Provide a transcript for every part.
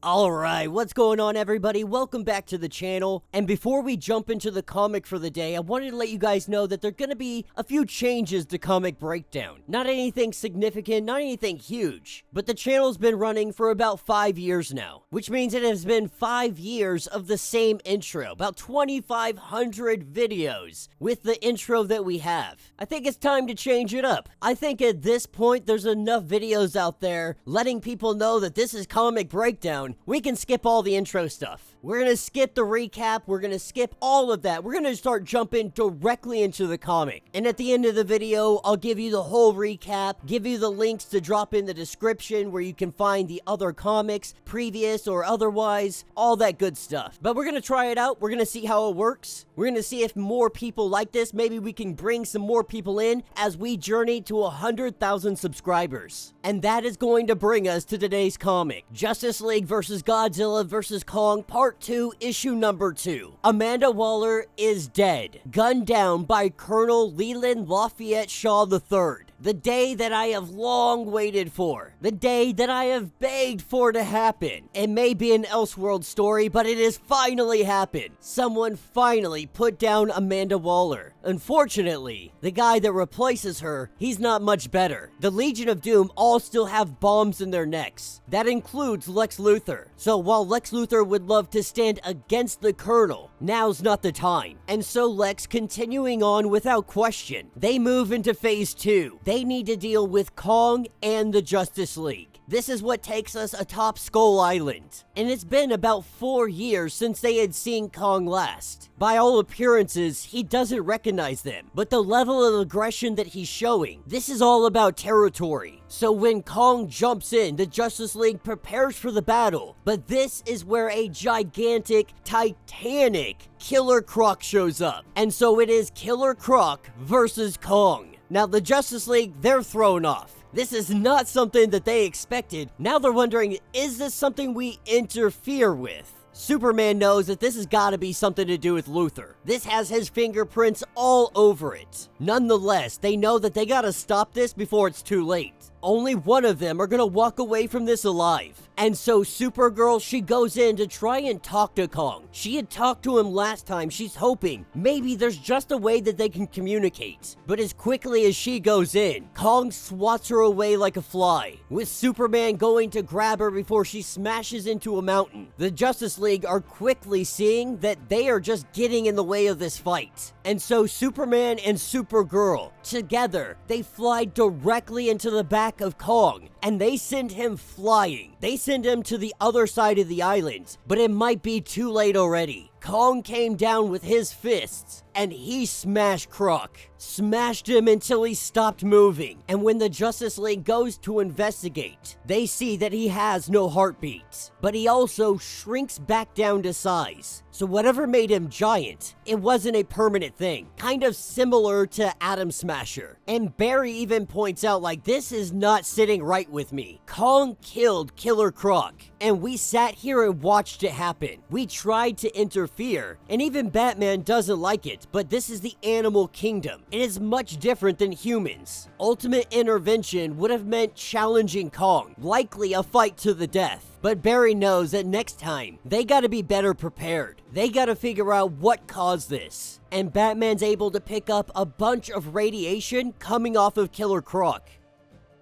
Alright, what's going on everybody? Welcome back to the channel. And before we jump into the comic for the day, I wanted to let you guys know that there are going to be a few changes to Comic Breakdown. Not anything significant, not anything huge, but the channel's been running for about 5 years now, which means it has been 5 years of the same intro, about 2,500 videos with the intro that we have. I think it's time to change it up. I think at this point there's enough videos out there letting people know that this is Comic Breakdown. We can skip all the intro stuff. We're gonna skip the recap, we're gonna skip all of that. We're gonna start jumping directly into the comic. And at the end of the video, I'll give you the whole recap, give you the links to drop in the description where you can find the other comics, previous or otherwise, all that good stuff. But we're gonna try it out, we're gonna see how it works. We're gonna see if more people like this. Maybe we can bring some more people in as we journey to 100,000 subscribers. And that is going to bring us to today's comic, Justice League vs. Godzilla vs. Kong Part 2, Issue Number 2. Amanda Waller is dead, gunned down by Colonel Leland Lafayette Shaw III. The day that I have long waited for. The day that I have begged for to happen. It may be an Elseworld story, but it has finally happened. Someone finally put down Amanda Waller. Unfortunately, the guy that replaces her, he's not much better. The Legion of Doom all still have bombs in their necks. That includes Lex Luthor. So while Lex Luthor would love to stand against the Colonel, now's not the time. And so Lex, continuing on without question, they move into Phase 2. They need to deal with Kong and the Justice League. This is what takes us atop Skull Island. And it's been about 4 years since they had seen Kong last. By all appearances, he doesn't recognize them. But the level of aggression that he's showing, this is all about territory. So when Kong jumps in, the Justice League prepares for the battle. But this is where a gigantic, titanic Killer Croc shows up. And so it is Killer Croc versus Kong. Now the Justice League, they're thrown off. This is not something that they expected. Now they're wondering, is this something we interfere with? Superman knows that this has got to be something to do with Luthor. This has his fingerprints all over it. Nonetheless, they know that they gotta stop this before it's too late. Only one of them are gonna walk away from this alive. And so Supergirl, she goes in to try and talk to Kong. She had talked to him last time. She's hoping maybe there's just a way that they can communicate. But as quickly as she goes in, Kong swats her away like a fly, with Superman going to grab her before she smashes into a mountain. The Justice League are quickly seeing that they are just getting in the way of this fight. And so Superman and Supergirl, together, they fly directly into the back of Kong, and they send him flying. They send him to the other side of the island, but it might be too late already. Kong came down with his fists, and he smashed CROC. Smashed him until he stopped moving. And when the Justice League goes to investigate, they see that he has no heartbeat. But he also shrinks back down to size. So whatever made him giant, it wasn't a permanent thing. Kind of similar to Atom Smasher. And Barry even points out, like, this is not sitting right with me. Kong killed Killer Croc, and we sat here and watched it happen. We tried to interfere, and even Batman doesn't like it, but this is the animal kingdom. It is much different than humans. Ultimate intervention would have meant challenging Kong, likely a fight to the death. But Barry knows that next time, they gotta be better prepared. They gotta figure out what caused this. And Batman's able to pick up a bunch of radiation coming off of Killer Croc.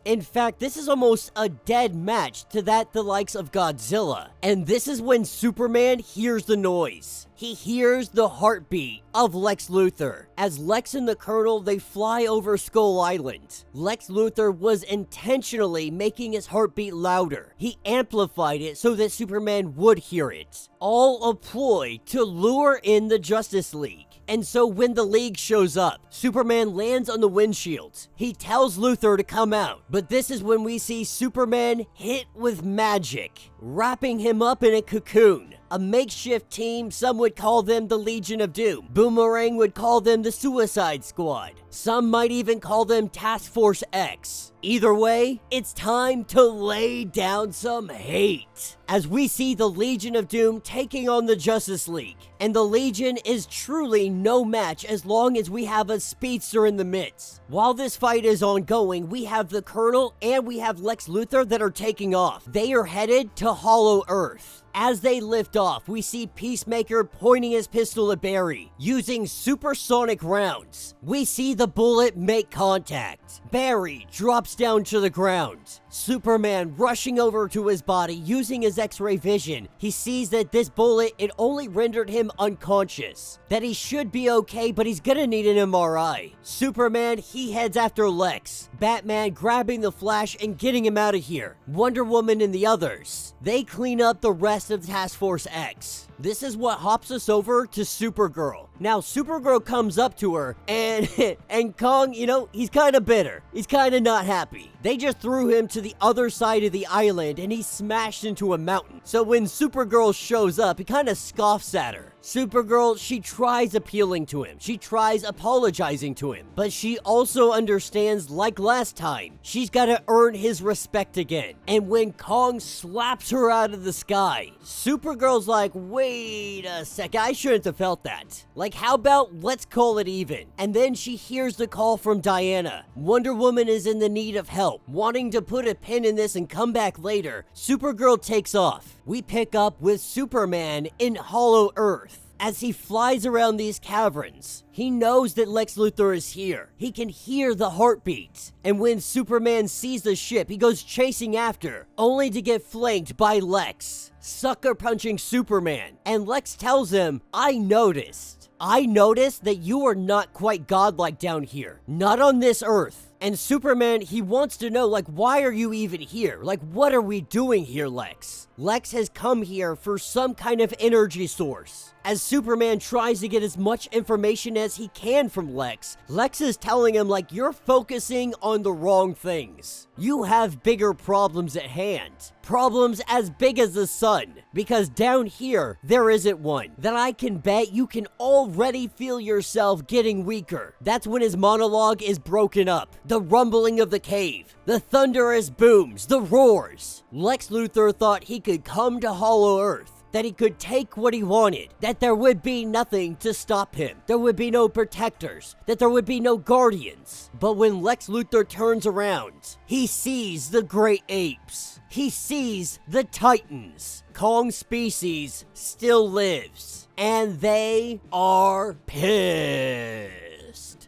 In fact, this is almost a dead match to the likes of Godzilla. And this is when Superman hears the noise. He hears the heartbeat of Lex Luthor. As Lex and the Colonel, they fly over Skull Island. Lex Luthor was intentionally making his heartbeat louder. He amplified it so that Superman would hear it. All a ploy to lure in the Justice League. And so when the League shows up, Superman lands on the windshield. He tells Luthor to come out, but this is when we see Superman hit with magic, wrapping him up in a cocoon. a makeshift team. Some would call them the Legion of Doom. Boomerang would call them the Suicide Squad. Some might even call them Task Force X. Either way, it's time to lay down some hate, as we see the Legion of Doom taking on the Justice League. And the Legion is truly no match as long as we have a speedster in the midst. While this fight is ongoing, we have the Colonel and we have Lex Luthor that are taking off. They are headed to Hollow Earth. As they lift off, we see Peacemaker pointing his pistol at Barry, using supersonic rounds. We see the bullet make contact. Barry drops down to the ground. Superman rushing over to his body using his X-ray vision. He sees that this bullet, it only rendered him unconscious. That he should be okay, but he's gonna need an MRI. Superman, he heads after Lex. Batman grabbing the Flash and getting him out of here. Wonder Woman and the others, they clean up the rest of Task Force X. This is what hops us over to Supergirl. Now, Supergirl comes up to her, and Kong, you know, he's kind of bitter. He's kind of not happy. They just threw him to the other side of the island, and he smashed into a mountain. So when Supergirl shows up, he kind of scoffs at her. Supergirl, she tries appealing to him. She tries apologizing to him. But she also understands, like last time, she's got to earn his respect again. And when Kong slaps her out of the sky, Supergirl's like, wait a sec, I shouldn't have felt that. Like, how about let's call it even? And then she hears the call from Diana. Wonder Woman is in the need of help, wanting to put a pin in this and come back later. Supergirl takes off. We pick up with Superman in Hollow Earth. As he flies around these caverns, he knows that Lex Luthor is here. He can hear the heartbeat. And when Superman sees the ship, he goes chasing after, only to get flanked by Lex, sucker punching Superman. And Lex tells him, I noticed that you are not quite godlike down here. Not on this Earth. And Superman, he wants to know, like, why are you even here? Like, what are we doing here, Lex? Lex has come here for some kind of energy source. As Superman tries to get as much information as he can from Lex, Lex is telling him, like, you're focusing on the wrong things. You have bigger problems at hand. Problems as big as the sun. Because down here, there isn't one. That I can bet you can already feel yourself getting weaker. That's when his monologue is broken up. The rumbling of the cave. The thunderous booms. The roars. Lex Luthor thought he could come to Hollow Earth. That he could take what he wanted, that there would be nothing to stop him, there would be no protectors, that there would be no guardians. But when Lex Luthor turns around, he sees the great apes. He sees the Titans. Kong's species still lives, and they are pissed.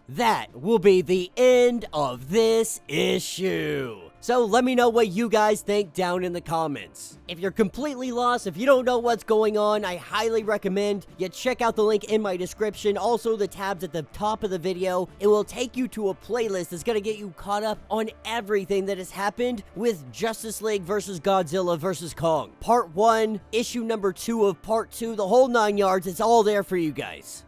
That will be the end of this issue. So let me know what you guys think down in the comments. If you're completely lost, if you don't know what's going on, I highly recommend you check out the link in my description. Also, the tabs at the top of the video. It will take you to a playlist that's going to get you caught up on everything that has happened with Justice League versus Godzilla versus Kong. Part 1, issue number 2 of Part 2, the whole 9 yards. It's all there for you guys.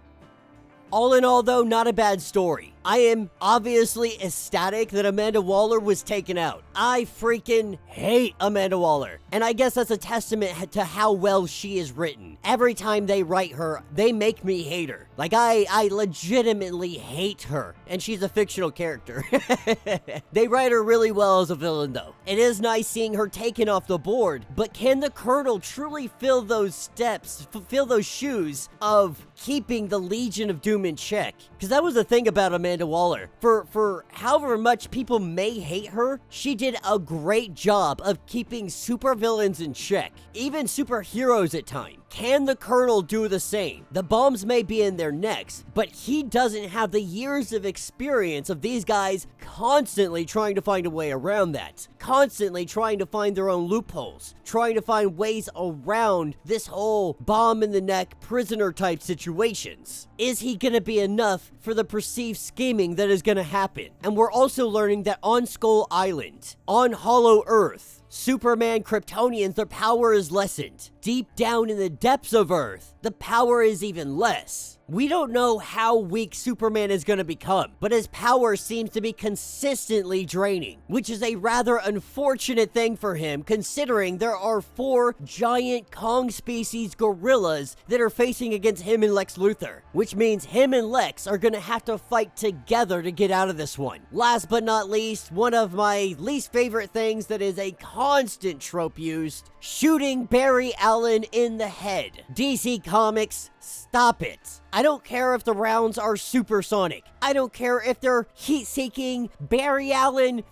All in all, though, not a bad story. I am obviously ecstatic that Amanda Waller was taken out. I freaking hate Amanda Waller. And I guess that's a testament to how well she is written. Every time they write her, they make me hate her. Like, I legitimately hate her. And she's a fictional character. They write her really well as a villain, though. It is nice seeing her taken off the board. But can the Colonel truly fill those steps, fill those shoes of keeping the Legion of Doom in check? Because that was the thing about Amanda Waller. For however much people may hate her, she did a great job of keeping supervillains in check. Even superheroes at times. Can the Colonel do the same? The bombs may be in their necks, but he doesn't have the years of experience of these guys constantly trying to find a way around that. Constantly trying to find their own loopholes. Trying to find ways around this whole bomb in the neck prisoner type situations. Is he gonna be enough for the perceived scheming that is gonna happen? And we're also learning that on Skull Island, on Hollow Earth, Superman Kryptonians, their power is lessened. Deep down in the depths of Earth, the power is even less. We don't know how weak Superman is going to become, but his power seems to be consistently draining, which is a rather unfortunate thing for him considering there are 4 giant Kong species gorillas that are facing against him and Lex Luthor, which means him and Lex are going to have to fight together to get out of this one. Last but not least, one of my least favorite things that is a constant trope used, shooting Barry Allen in the head. DC Comics, stop it. I don't care if the rounds are supersonic. I don't care if they're heat-seeking, Barry Allen,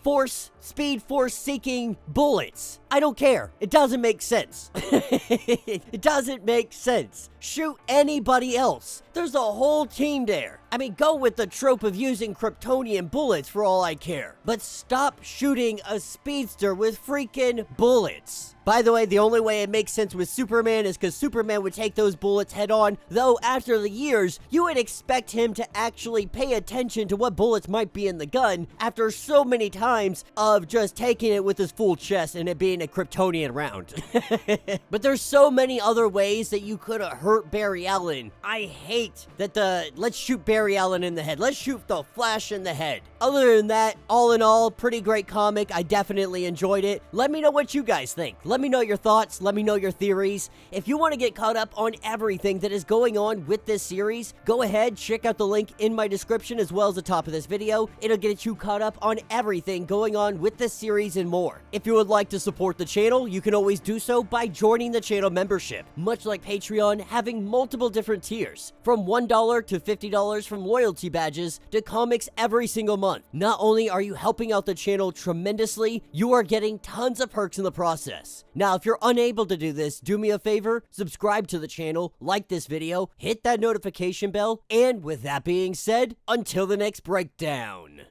speed force-seeking bullets. I don't care. It doesn't make sense. It doesn't make sense. Shoot anybody else. There's a whole team there. I mean, go with the trope of using Kryptonian bullets for all I care. But stop shooting a speedster with freaking bullets. By the way, the only way it makes sense with Superman is because Superman would take those bullets head on, though after the years, you would expect him to actually pay attention to what bullets might be in the gun after so many times of just taking it with his full chest and it being a Kryptonian round. But there's so many other ways that you could have hurt Barry Allen. I hate that let's shoot Barry Allen in the head. Let's shoot the Flash in the head. Other than that, all in all, pretty great comic. I definitely enjoyed it. Let me know what you guys think. Let me know your thoughts. Let me know your theories. If you want to get caught up on everything that is going on with this series, go ahead, check out the link in my description as well as the top of this video. It'll get you caught up on everything going on with this series and more. If you would like to support the channel, you can always do so by joining the channel membership. Much like Patreon, having multiple different tiers, from $1 to $50 from loyalty badges to comics every single month. Not only are you helping out the channel tremendously, you are getting tons of perks in the process. Now, if you're unable to do this, do me a favor, subscribe to the channel, like this video, hit that notification bell, and with that being said, until the next breakdown.